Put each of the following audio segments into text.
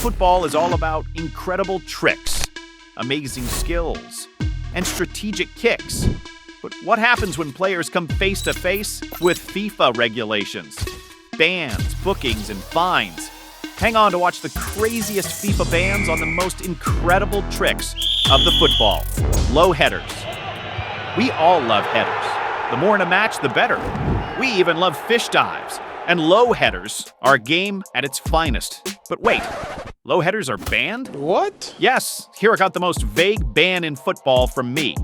football is all about incredible tricks, amazing skills, and strategic kicks. But what happens when players come face to face with FIFA regulations? Bans, bookings, and fines. Hang on to watch the craziest FIFA bans on the most incredible tricks of the football. Low headers. We all love headers. The more in a match, the better. We even love fish dives. And low headers are a game at its finest. But wait, low headers are banned? What? Yes, here I got the most vague ban in football from me.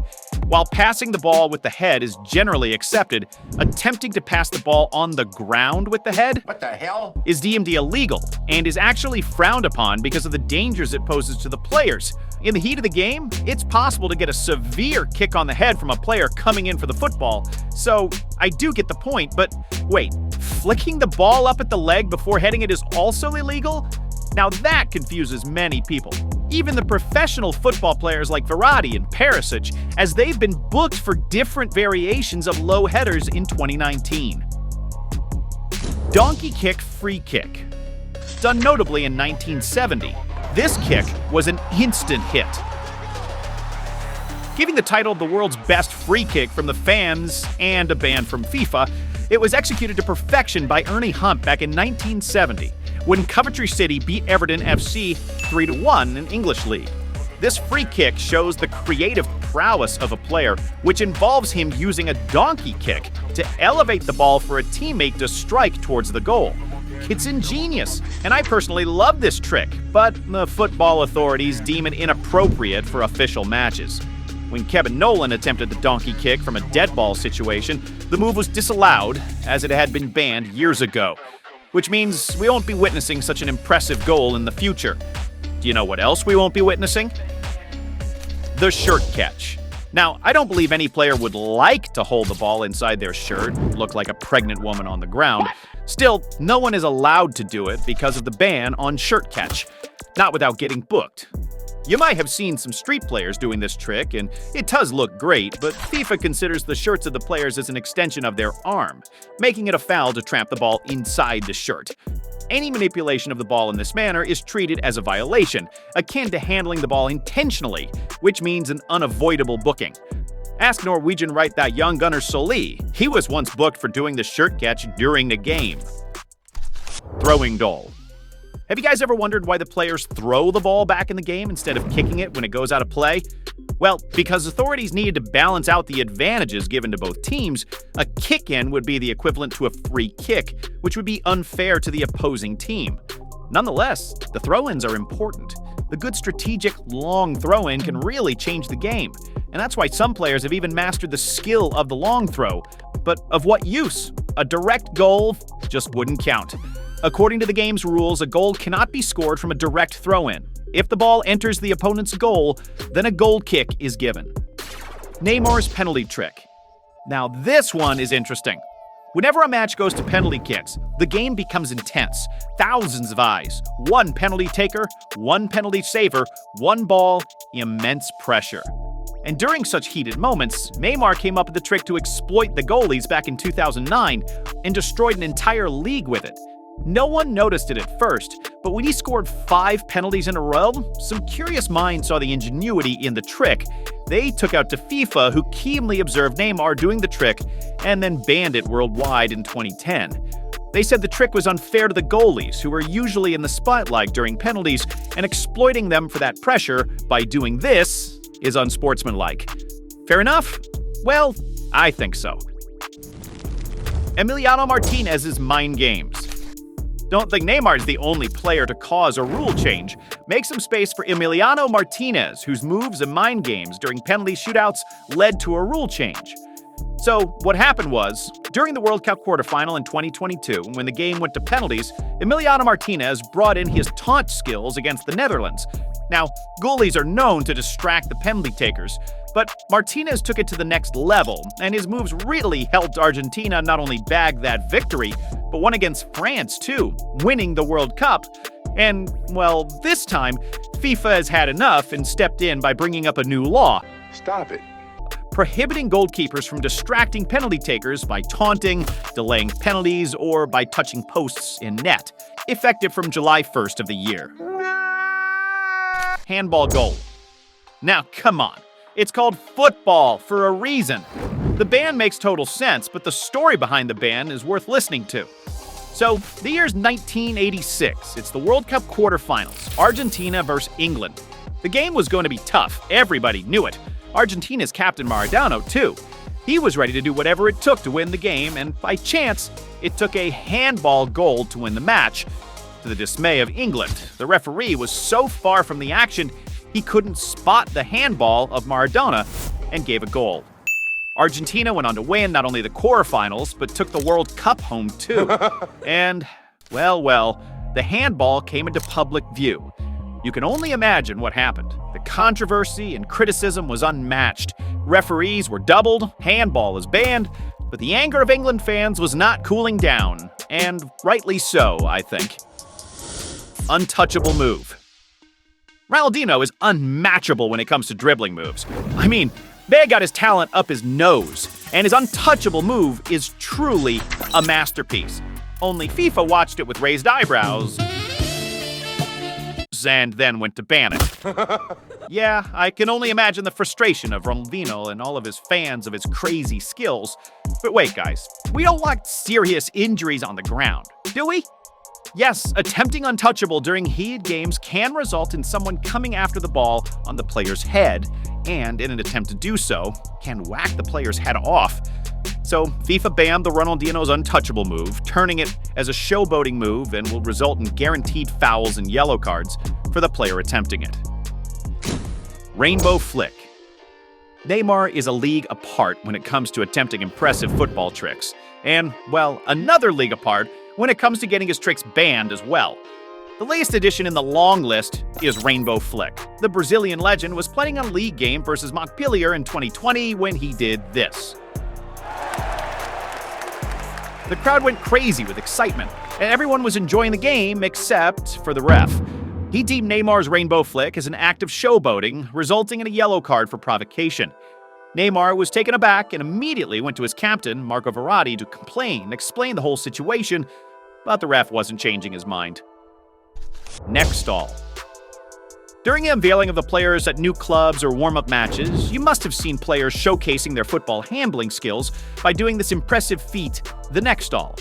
While passing the ball with the head is generally accepted, attempting to pass the ball on the ground with the head What the hell? is deemed illegal and is actually frowned upon because of the dangers it poses to the players. In the heat of the game, it's possible to get a severe kick on the head from a player coming in for the football. So I do get the point, but wait, flicking the ball up at the leg before heading it is also illegal? Now that confuses many people. Even the professional football players like Verratti and Perisic, as they've been booked for different variations of low headers in 2019. Donkey kick free kick. Done notably in 1970, this kick was an instant hit. Giving the title of the world's best free kick from the fans and a ban from FIFA, it was executed to perfection by Ernie Hunt back in 1970, when Coventry City beat Everton FC 3-1 in English League. This free kick shows the creative prowess of a player, which involves him using a donkey kick to elevate the ball for a teammate to strike towards the goal. It's ingenious, and I personally love this trick, but the football authorities deem it inappropriate for official matches. When Kevin Nolan attempted the donkey kick from a dead ball situation, the move was disallowed as it had been banned years ago, which means we won't be witnessing such an impressive goal in the future. Do you know what else we won't be witnessing? The shirt catch. Now, I don't believe any player would like to hold the ball inside their shirt, look like a pregnant woman on the ground. Still, no one is allowed to do it because of the ban on shirt catch, not without getting booked. You might have seen some street players doing this trick, and it does look great, but FIFA considers the shirts of the players as an extension of their arm, making it a foul to trap the ball inside the shirt. Any manipulation of the ball in this manner is treated as a violation, akin to handling the ball intentionally, which means an unavoidable booking. Ask Norwegian right that young Gunnar Solli. He was once booked for doing the shirt catch during the game. Throwing goal. Have you guys ever wondered why the players throw the ball back in the game instead of kicking it when it goes out of play? Well, because authorities needed to balance out the advantages given to both teams, a kick-in would be the equivalent to a free kick, which would be unfair to the opposing team. Nonetheless, the throw-ins are important. The good strategic, long throw-in can really change the game, and that's why some players have even mastered the skill of the long throw. But of what use? A direct goal just wouldn't count. According to the game's rules, a goal cannot be scored from a direct throw-in. If the ball enters the opponent's goal, then a goal kick is given. Neymar's penalty trick. Now this one is interesting. Whenever a match goes to penalty kicks, the game becomes intense. Thousands of eyes, one penalty taker, one penalty saver, one ball, immense pressure. And during such heated moments, Neymar came up with the trick to exploit the goalies back in 2009 and destroyed an entire league with it. No one noticed it at first, but when he scored 5 penalties in a row, some curious minds saw the ingenuity in the trick. They took out to FIFA, who keenly observed Neymar doing the trick and then banned it worldwide in 2010. They said the trick was unfair to the goalies, who were usually in the spotlight during penalties, and exploiting them for that pressure by doing this is unsportsmanlike. Fair enough? Well, I think so. Emiliano Martinez's mind games. Don't think Neymar's the only player to cause a rule change. Make some space for Emiliano Martinez, whose moves and mind games during penalty shootouts led to a rule change. So what happened was, during the World Cup quarterfinal in 2022, when the game went to penalties, Emiliano Martinez brought in his taunt skills against the Netherlands. Now, goalies are known to distract the penalty takers, but Martinez took it to the next level, and his moves really helped Argentina not only bag that victory, but won against France too, winning the World Cup. And, well, this time, FIFA has had enough and stepped in by bringing up a new law. Stop it. Prohibiting goalkeepers from distracting penalty takers by taunting, delaying penalties, or by touching posts in net, effective from July 1st of the year. handball goal. Now, come on. It's called football for a reason. The ban makes total sense, but the story behind the ban is worth listening to. So, the year's 1986. It's the World Cup quarterfinals, Argentina versus England. The game was going to be tough. Everybody knew it. Argentina's captain Maradona, too. He was ready to do whatever it took to win the game, and by chance, it took a handball goal to win the match. To the dismay of England, the referee was so far from the action, he couldn't spot the handball of Maradona and gave a goal. Argentina went on to win not only the quarterfinals, but took the World Cup home too. And, well, the handball came into public view. You can only imagine what happened. The controversy and criticism was unmatched. Referees were doubled, handball is banned, but the anger of England fans was not cooling down. And rightly so, I think. Untouchable move. Ronaldinho is unmatchable when it comes to dribbling moves. I mean, Bay got his talent up his nose, and his untouchable move is truly a masterpiece. Only FIFA watched it with raised eyebrows and then went to ban it. Yeah, I can only imagine the frustration of Ronaldinho and all of his fans of his crazy skills. But wait, guys, we don't want serious injuries on the ground, do we? Yes, attempting untouchable during heated games can result in someone coming after the ball on the player's head, and in an attempt to do so, can whack the player's head off. So FIFA banned the Ronaldinho's untouchable move, turning it as a showboating move and will result in guaranteed fouls and yellow cards for the player attempting it. Rainbow flick. Neymar is a league apart when it comes to attempting impressive football tricks, and, well, another league apart when it comes to getting his tricks banned as well. The latest addition in the long list is Rainbow Flick. The Brazilian legend was playing a league game versus Montpellier in 2020 when he did this. The crowd went crazy with excitement, and everyone was enjoying the game except for the ref. He deemed Neymar's Rainbow Flick as an act of showboating, resulting in a yellow card for provocation. Neymar was taken aback and immediately went to his captain, Marco Verratti, to complain and explain the whole situation, but the ref wasn't changing his mind. Neck stall. During the unveiling of the players at new clubs or warm-up matches, you must have seen players showcasing their football handling skills by doing this impressive feat, the neck stall.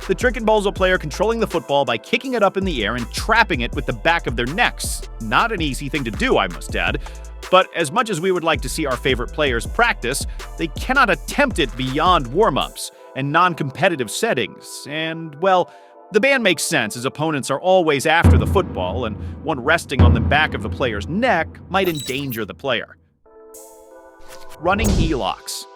The trick involves a player controlling the football by kicking it up in the air and trapping it with the back of their necks. Not an easy thing to do, I must add. But as much as we would like to see our favorite players practice, they cannot attempt it beyond warm-ups and non-competitive settings. And, well, the ban makes sense as opponents are always after the football, and one resting on the back of the player's neck might endanger the player. Running knee locks.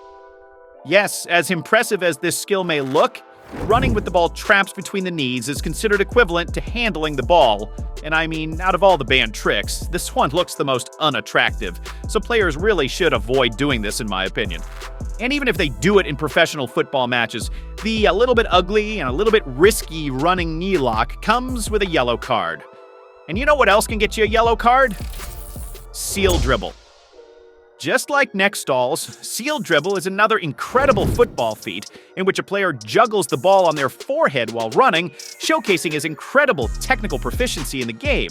Yes, as impressive as this skill may look, running with the ball trapped between the knees is considered equivalent to handling the ball. And I mean, out of all the banned tricks, this one looks the most unattractive, so players really should avoid doing this in my opinion. And even if they do it in professional football matches, the a little bit ugly and a little bit risky running knee lock comes with a yellow card. And you know what else can get you a yellow card? Seal dribble. Just like neck stalls, seal dribble is another incredible football feat in which a player juggles the ball on their forehead while running, showcasing his incredible technical proficiency in the game.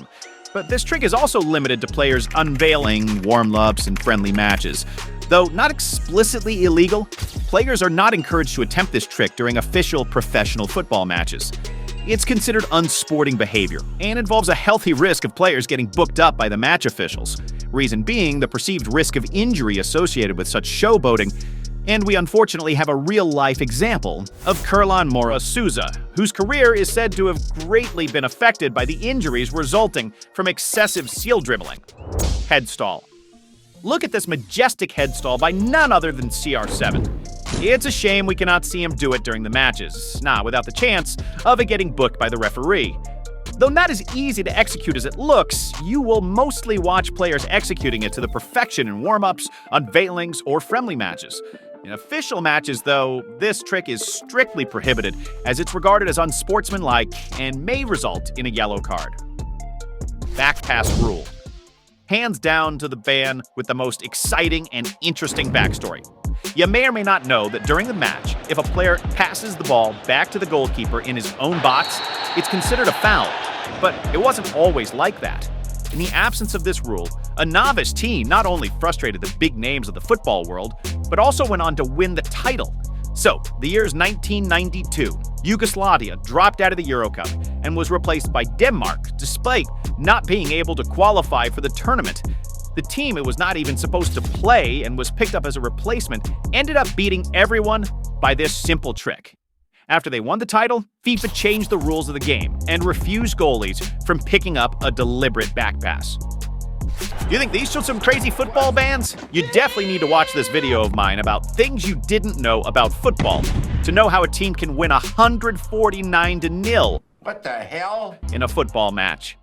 But this trick is also limited to players unveiling warm-ups and friendly matches. Though not explicitly illegal, players are not encouraged to attempt this trick during official professional football matches. It's considered unsporting behavior and involves a healthy risk of players getting booked up by the match officials. Reason being the perceived risk of injury associated with such showboating, and we unfortunately have a real-life example of Kerlan Mora Souza, whose career is said to have greatly been affected by the injuries resulting from excessive seal dribbling. Head stall. Look at this majestic head stall by none other than CR7. It's a shame we cannot see him do it during the matches, not without the chance of it getting booked by the referee. Though not as easy to execute as it looks, you will mostly watch players executing it to the perfection in warm-ups, unveilings, or friendly matches. In official matches, though, this trick is strictly prohibited as it's regarded as unsportsmanlike and may result in a yellow card. Back pass rule. Hands down to the ban with the most exciting and interesting backstory. You may or may not know that during the match, if a player passes the ball back to the goalkeeper in his own box, it's considered a foul. But it wasn't always like that. In the absence of this rule, a novice team not only frustrated the big names of the football world, but also went on to win the title. So, the year's 1992, Yugoslavia dropped out of the Euro Cup and was replaced by Denmark, despite not being able to qualify for the tournament. The team it was not even supposed to play and was picked up as a replacement ended up beating everyone by this simple trick. After they won the title, FIFA changed the rules of the game and refused goalies from picking up a deliberate back pass. Do you think these showed some crazy football bans? You definitely need to watch this video of mine about things you didn't know about football to know how a team can win 149-0 What the hell? in a football match.